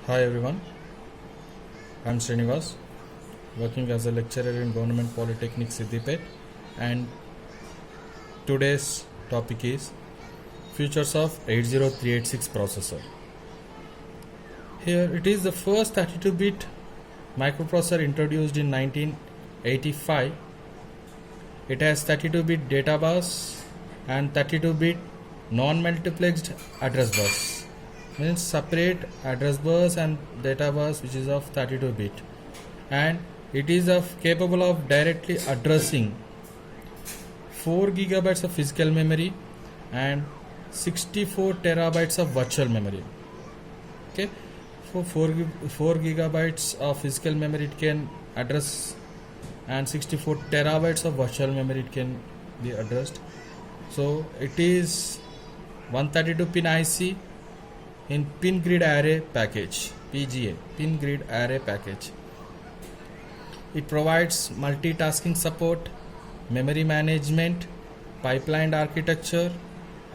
Hi everyone, I'm Srinivas, working as a lecturer in Government Polytechnic Siddipet, and today's topic is Features of 80386 processor. Here it is the first 32-bit microprocessor introduced in 1985. It has 32-bit data bus and 32-bit non-multiplexed address bus. Means separate address bus and data bus which is of 32-bit, and it is capable of directly addressing 4 gigabytes of physical memory and 64 terabytes of virtual memory. Okay, for 4 gigabytes of physical memory it can address, and 64 terabytes of virtual memory it can be addressed. So it is 132 pin IC in pin grid array package, PGA, pin grid array package. It provides multitasking support, memory management, pipelined architecture,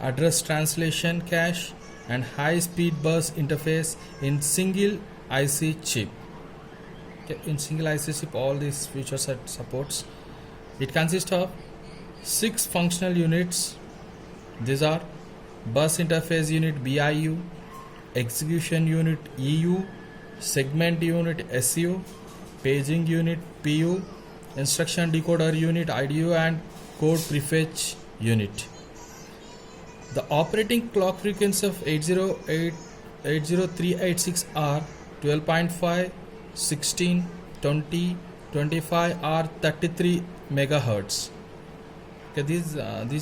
address translation cache, and high speed bus interface in single IC chip. Okay, in single IC chip all these features it supports. It consists of 6 functional units. These are bus interface unit BIU, execution unit EU, segment unit SU, paging unit PU, instruction decoder unit IDU, and code prefetch unit. The operating clock frequency of 80386 are 12.5, 16, 20, 25 or 33 megahertz. Okay, these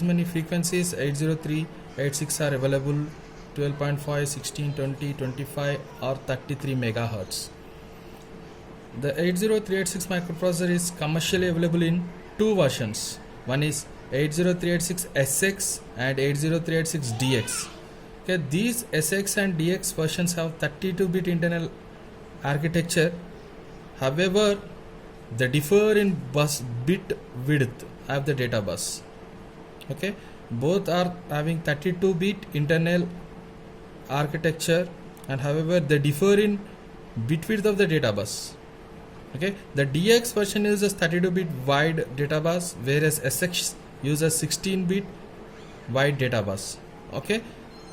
many frequencies 80386 are available: 12.5, 16, 20, 25 or 33 megahertz. The 80386 microprocessor is commercially available in 2 versions. One is 80386 SX and 80386 DX. Okay, these SX and DX versions have 32-bit internal architecture. However, they differ in bus bit width of the data bus. Okay, both are having 32-bit internal architecture, and however they differ in bit width of the data bus. Okay, the DX version uses 32-bit wide data bus, whereas SX uses 16-bit wide data bus. Okay,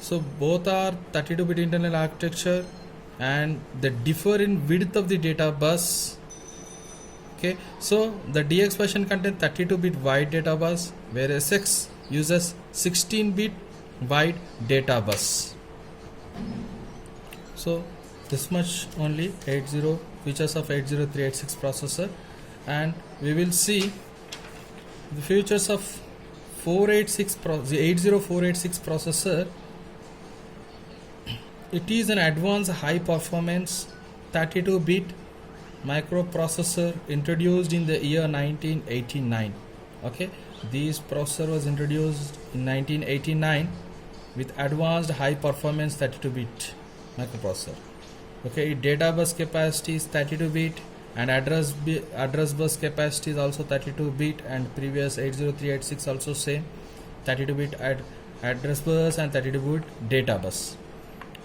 so both are 32-bit internal architecture and they differ in width of the data bus. Okay, so the DX version contains 32-bit wide data bus, whereas SX uses 16-bit wide data bus. So this much only features of 80386 processor, and we will see the features of the 80486 processor. It is an advanced high performance 32-bit microprocessor introduced in the year 1989. Okay, this processor was introduced in 1989 with advanced high performance 32-bit microprocessor. Okay, data bus capacity is 32-bit and address bus capacity is also 32-bit, and previous 80386 also same 32-bit address bus and 32-bit data bus.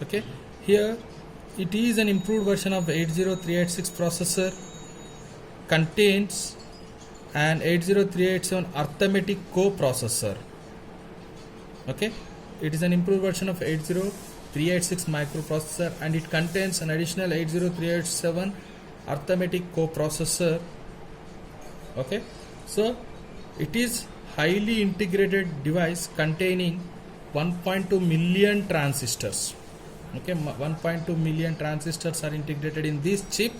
Okay, here it is an improved version of 80386 processor, contains an 80387 arithmetic coprocessor. Okay, it is an improved version of 80386 microprocessor, and it contains an additional 80387 arithmetic coprocessor. Okay, so it is highly integrated device containing 1.2 million transistors. Okay, 1.2 million transistors are integrated in this chip.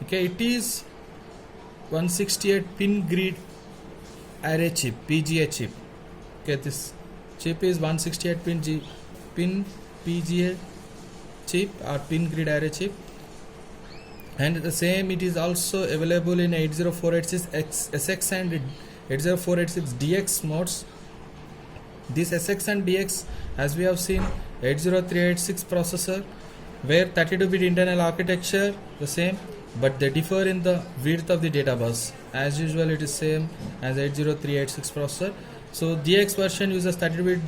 Okay, it is 168 pin grid array chip, PGA chip. Okay, this chip is 168 pin PGA chip or pin grid array chip, and the same it is also available in 80486 SX and 80486 DX modes. This SX and DX, as we have seen, 80386 processor where 32-bit internal architecture the same, but they differ in the width of the data bus. As usual, it is same as 80386 processor. So DX version uses 32-bit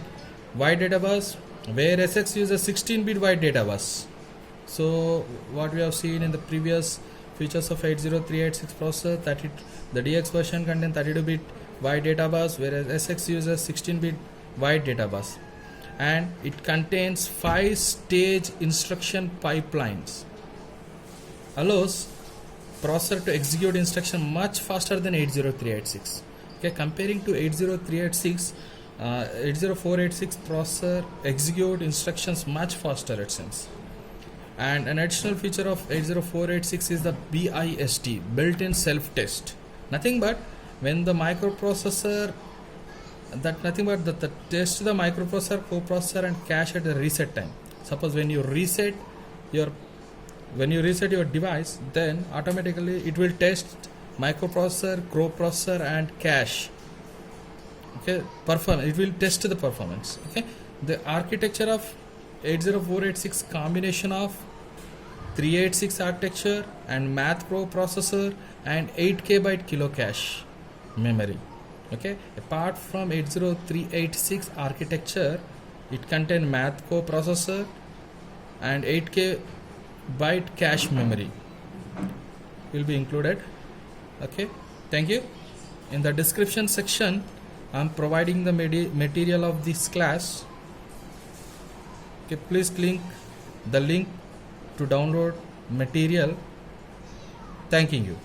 wide data bus, where SX uses 16-bit wide data bus. So what we have seen in the previous features of 80386 processor, the DX version contains 32-bit wide data bus, whereas SX uses 16-bit wide data bus, and it contains 5-stage instruction pipelines, allows processor to execute instruction much faster than 80386. Okay, comparing to 80386, 80486 processor execute instructions much faster, it seems. And an additional feature of 80486 is the BIST, built-in self-test. Nothing but when the microprocessor, the test the microprocessor, coprocessor and cache at the reset time. Suppose when you reset your device, then automatically it will test microprocessor, coprocessor and cache. Okay, it will test the performance. Okay, the architecture of 80486 combination of 386 architecture and Math Pro processor and 8K byte kilo cache memory. Okay, apart from 80386 architecture, it contains Math Pro processor and 8K byte cache memory will be included. Okay, thank you. In the description section, I am providing the material of this class. Okay, please click the link to download material. Thanking you.